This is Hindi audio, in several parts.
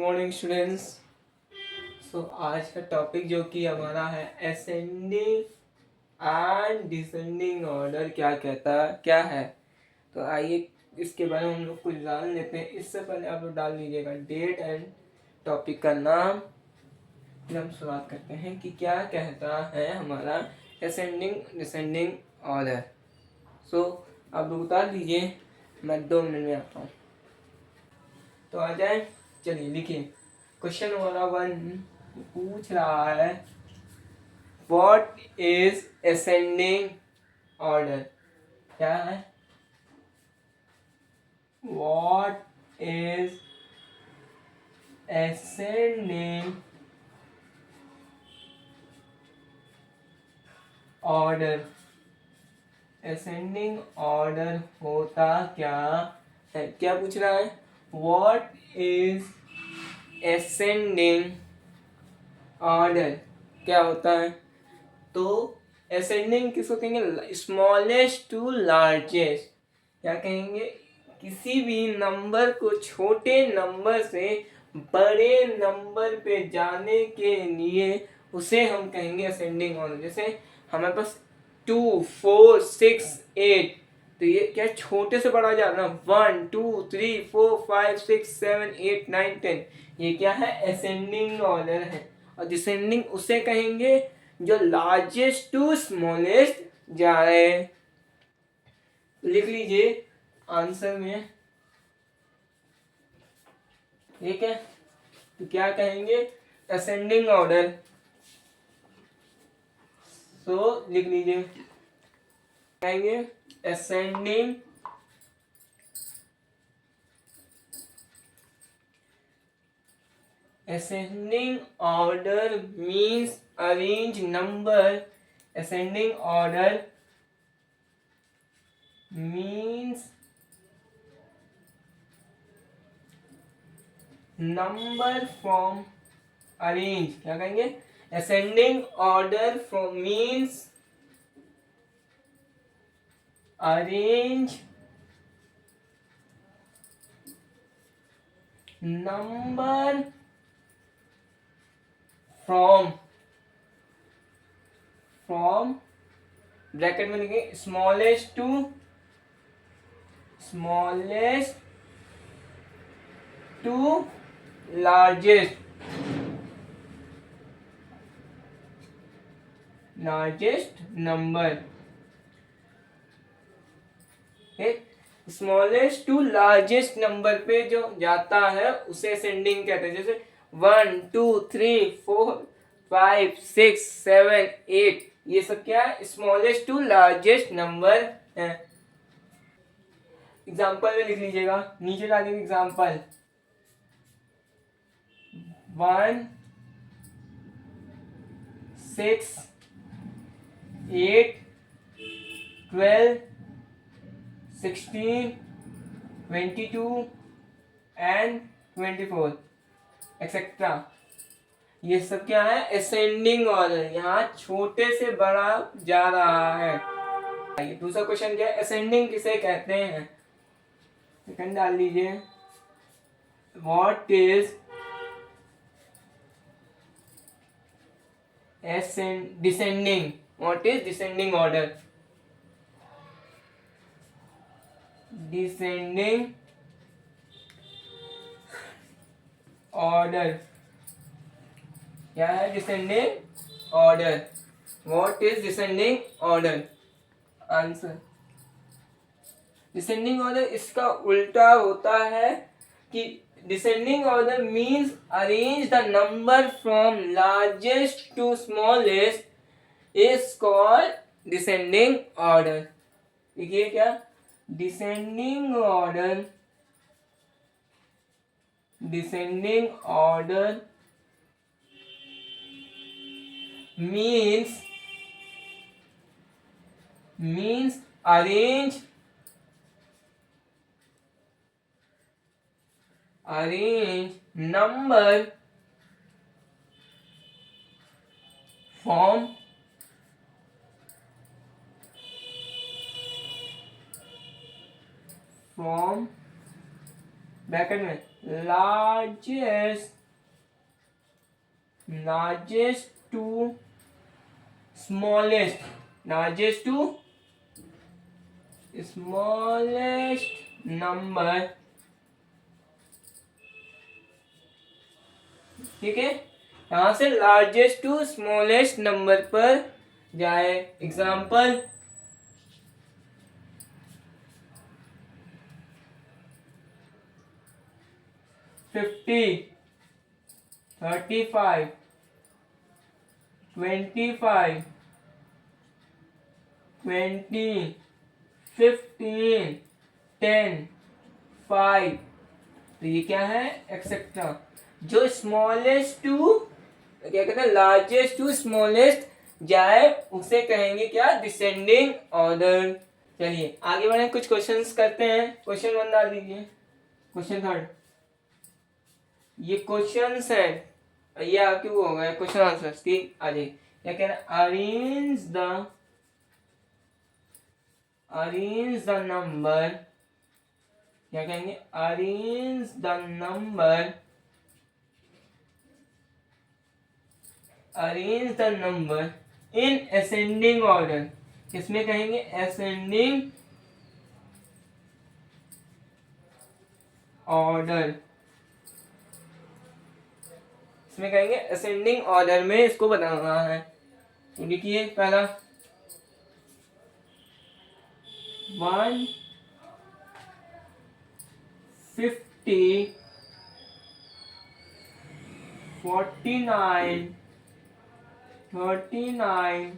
Morning students. आज का टॉपिक जो कि हमारा है असेंडिंग एंड डिसेंडिंग ऑर्डर क्या है। तो आइए इसके बारे में हम लोग कुछ जान लेते हैं। इससे पहले आप लोग डाल लीजिएगा डेट एंड टॉपिक का नाम। फिर हम शुरुआत करते हैं कि क्या कहता है हमारा असेंडिंग डिसेंडिंग ऑर्डर। आप लोग उतार लीजिए, मैं 2 मिनट में आता हूँ। तो आ जाए, चलिए लिखिए। क्वेश्चन नंबर 1 पूछ रहा है व्हाट इज असेंडिंग ऑर्डर। क्या है? What is ascending order. Ascending order होता क्या है? क्या पूछ रहा है? व्हाट इज असेंडिंग ऑर्डर क्या होता है? तो असेंडिंग किसको कहेंगे? Smallest to largest. क्या कहेंगे? किसी भी नंबर को छोटे नंबर से बड़े नंबर पे जाने के लिए उसे हम कहेंगे असेंडिंग ऑर्डर। जैसे हमारे पास 2, 4, 6, 8, तो ये क्या छोटे से बड़ा जा रहा है? 1, 2, 3, 4, 5, 6, 7, 8, 9, 10। ये क्या है? असेंडिंग ऑर्डर है। और डिसेंडिंग उसे कहेंगे जो लार्जेस्ट टू स्मॉलेस्ट जाए। लिख लीजिए आंसर में, ठीक है? तो क्या कहेंगे? Ascending order. लिख लीजिए, कहेंगे ascending order means arrange number. Ascending order means number from arrange. क्या कहेंगे? ascending order from means arrange number from bracket में लिखेंगे smallest to largest number. Smallest to largest number पे जो जाता है उसे असेंडिंग कहते हैं। जैसे 1, 2, 3, 4, 5, 6, 7, 8, ये सब क्या है? स्मॉलेस्ट टू लार्जेस्ट नंबर है। एग्जाम्पल में लिख लीजिएगा, नीचे डालिए एग्जाम्पल। 1, 6, 8, 12, 16, 22 and 24 etcetera. ये सब क्या है? Ascending order. यहाँ छोटे से बड़ा जा रहा है। दूसरा क्वेश्चन क्या है? असेंडिंग किसे कहते हैं? सेकंड डाल लीजिए। What is descending? What is descending order? Descending order क्या है? Descending order. What is descending order? Answer descending order इसका उल्टा होता है कि descending order means arrange the number from largest to smallest is called descending order. देखिए क्या? Descending order means arrange number from bracket में largest to smallest, largest to smallest number, ठीक है। यहां से लार्जेस्ट टू स्मॉलेस्ट नंबर पर जाए। एग्जाम्पल, 50, 35, 25, 20, 15, 10, 5, तो ये क्या है, एक्सेट्रा। जो स्मॉलेस्ट टू क्या कहते हैं, लार्जेस्ट टू स्मॉलेस्ट जाए उसे कहेंगे क्या, डिसेंडिंग ऑर्डर। चलिए आगे बढ़े, कुछ क्वेश्चंस करते हैं। क्वेश्चन 1 डाल दीजिए, क्वेश्चन 3। ये क्वेश्चंस हैं, ये आपके वो हो गए क्वेश्चन आंसर, ठीक। आगे क्या कह रहा है, अरेंज द नंबर, क्या कहेंगे, arrange the number in ascending order. इसमें कहेंगे असेंडिंग ऑर्डर, इसमें कहेंगे असेंडिंग ऑर्डर में इसको बताना है। तो लिखिए पहला 150, 49, 39,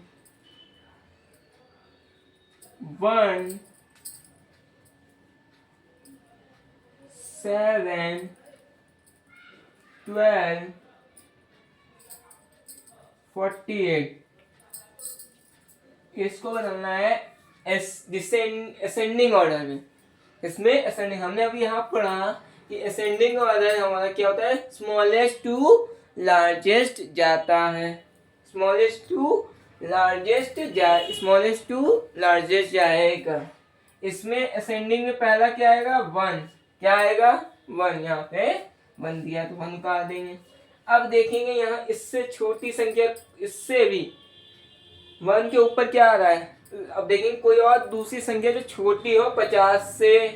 1, 7, 12, 48। इसको बदलना है असेंडिंग ऑर्डर में। इसमें असेंडिंग, हमने अभी यहाँ पढ़ा कि असेंडिंग ऑर्डर हमारा क्या होता है, स्मॉलेस्ट टू लार्जेस्ट जाता है, स्मॉलेस्ट टू लार्जेस्ट जाएगा। इसमें असेंडिंग में पहला क्या आएगा, 1, क्या आएगा 1, यहाँ पे 1 दिया तो 1 उतार देंगे। अब देखेंगे यहाँ इससे छोटी संख्या, इससे भी 1 के ऊपर क्या आ रहा है। अब देखेंगे कोई और दूसरी संख्या जो छोटी हो 50 से,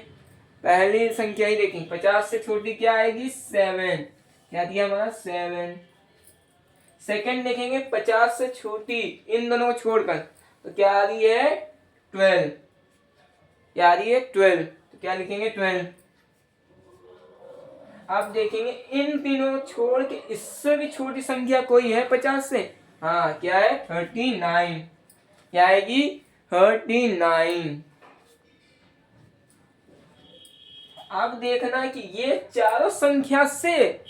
पहली संख्या ही देखेंगे 50 से छोटी क्या आएगी, 7, क्या दिया हमारा 7। सेकंड देखेंगे 50 से छोटी, इन दोनों को छोड़कर, तो क्या आ रही है 12, क्या आ रही है 12, तो क्या लिखेंगे 12। अब देखेंगे इन तीनों छोड़ के इससे भी छोटी संख्या कोई है 50 से, हाँ क्या है 39, क्या आएगी 39। अब देखना कि ये चारों संख्या से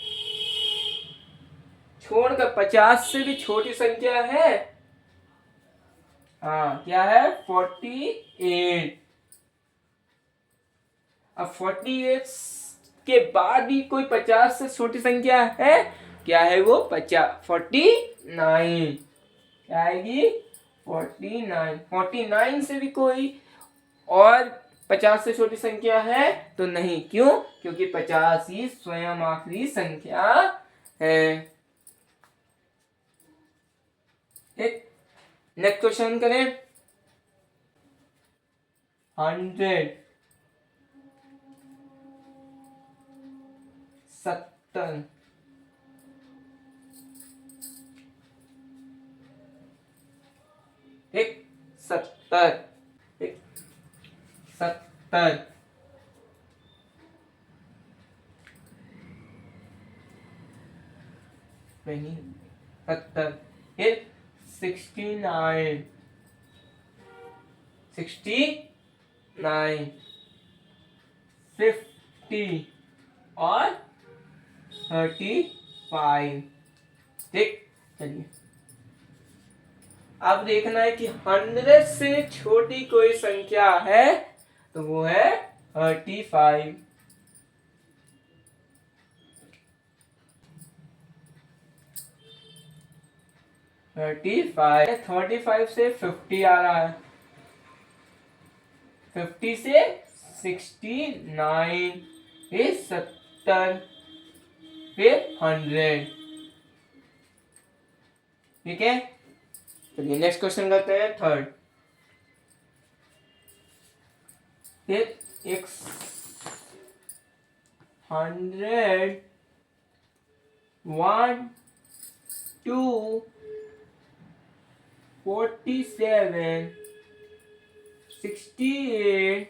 छोड़कर 50 से भी छोटी संख्या है, हाँ क्या है 48। अब 48 के बाद भी कोई 50 से छोटी संख्या है, क्या है वो 49, क्या आएगी 49। 49 से भी कोई और 50 से छोटी संख्या है तो नहीं, क्यों, क्योंकि 50 ही स्वयं आखिरी संख्या है। ठीक, नेक्स्ट क्वेश्चन करें। 100, 70, 70, 70, 69, 69, 50 और 35। ठीक, चलिए अब देखना है कि 100 से छोटी कोई संख्या है तो वो है 35। 35 से 50 आ रहा है, 50 से 69, आफ्टर, फिर 100। ठीक है, चलिए नेक्स्ट क्वेश्चन करते हैं, थर्ड। फिर एक 100, 1, 2, 47, 68,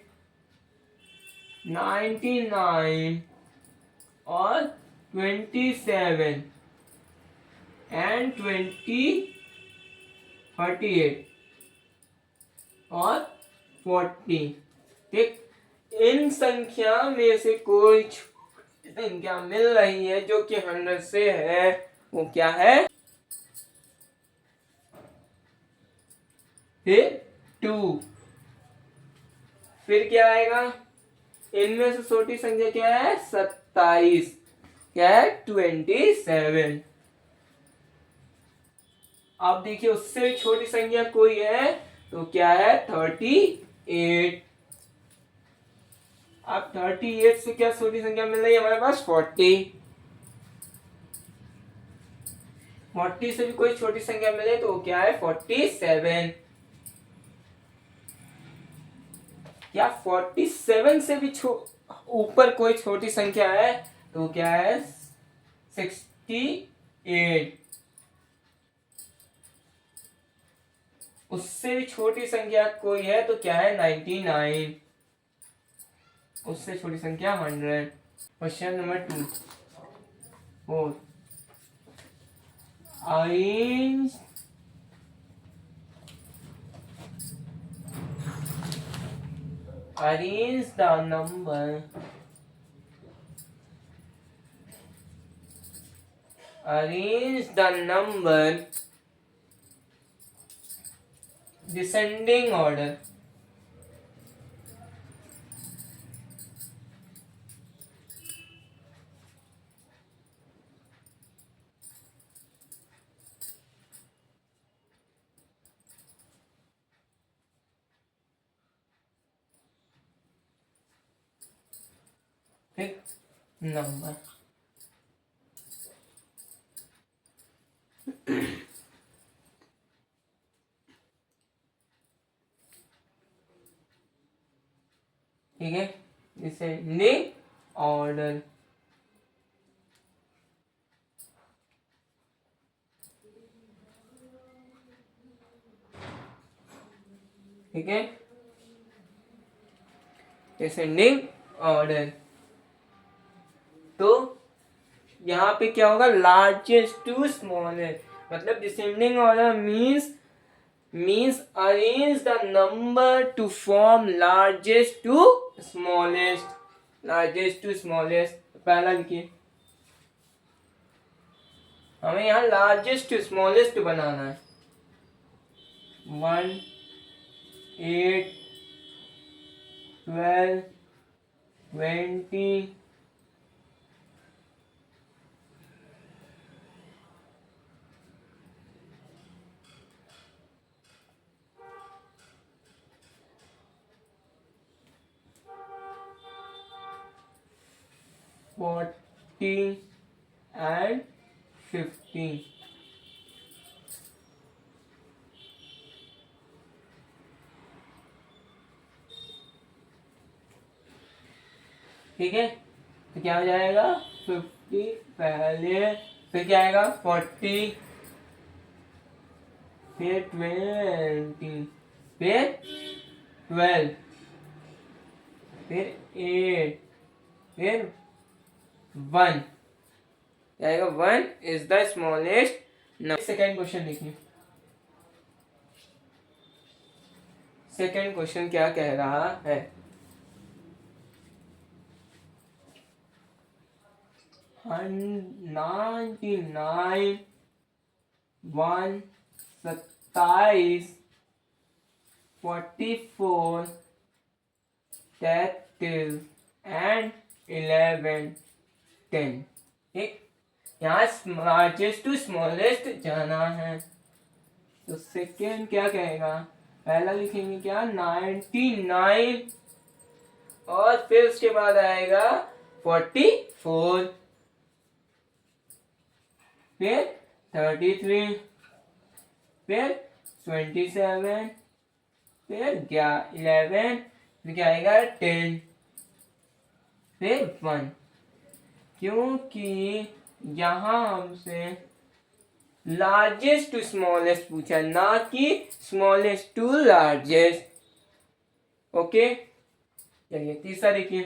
99 और 27 एंड 38 और 40। ठीक, इन संख्या में से कोई संख्या मिल रही है जो कि 100 से है, वो क्या है? फिर 2, फिर क्या आएगा? इनमें से छोटी संख्या क्या है? 27, क्या है? 27। अब देखिए उससे छोटी संख्या कोई है तो क्या है? 38। अब 38 से क्या छोटी संख्या मिल रही है हमारे पास? 40। 40 से भी कोई छोटी संख्या मिले तो क्या है? 47। क्या 47 से भी ऊपर कोई छोटी संख्या है तो क्या है? 68। उससे भी छोटी संख्या कोई है तो क्या है? 99। उससे छोटी संख्या 100। Question number 2, 4, arrange the number, descending order। ठीक, नंबर ठीक है, डिसेंडिंग ऑर्डर। ठीक है, डिसेंडिंग ऑर्डर। तो यहाँ पे क्या होगा? लार्जेस्ट टू स्मॉलेस्ट, मतलब descending order means arrange the number to form largest to smallest. Largest to smallest पहला लिखिए, हमें यहाँ लार्जेस्ट टू स्मॉलेस्ट बनाना है। 1, 8, 12, 20, 40 and 50। ठीक है, तो क्या हो जाएगा? 50 पहले, फिर क्या आएगा? 40, फिर 20, फिर 12, फिर 8, फिर 1। क्या आएगा? 1 is the smallest number. Second question देखिए, सेकेंड क्वेश्चन क्या कह रहा है? 99, 1, 27, 44, 33 एंड 11, 10। ठीक, यहाँ लार्जेस्ट टू स्मॉलेस्ट जाना है तो सेकेंड क्या कहेगा? पहला लिखेंगे क्या? 99 और फिर उसके बाद आएगा 44। 4, फिर 33, फिर 27, फिर 11, फिर क्या आएगा 10, फिर 1, क्योंकि यहाँ हमसे लार्जेस्ट टू स्मॉलेस्ट पूछा, ना कि स्मॉलेस्ट टू लार्जेस्ट। ओके, चलिए तीसरा देखिए।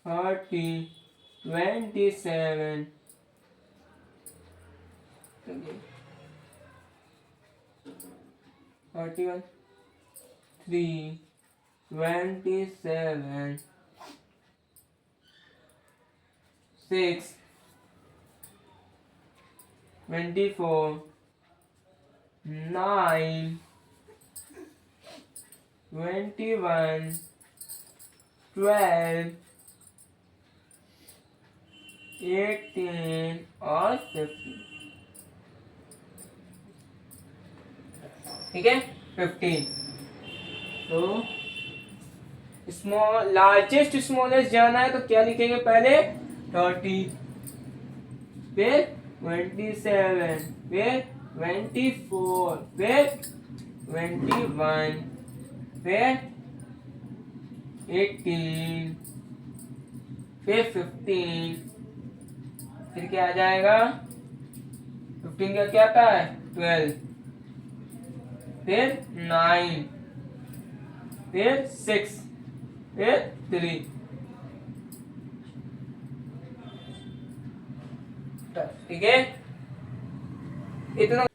थर्टी, 27, 31, 3, 27, 6, 24, 9, 21, 12, 18 और 15। ठीक है, 15। तो स्मॉल लार्जेस्ट स्मॉलेस्ट जाना है तो क्या लिखेंगे पहले 30, फिर 27, फिर 24, फिर 21, फिर 18, फिर 15, फिर क्या आ जाएगा 15 का क्या आता है 12, फिर 9, फिर 6, फिर 3। ठीक है, इतना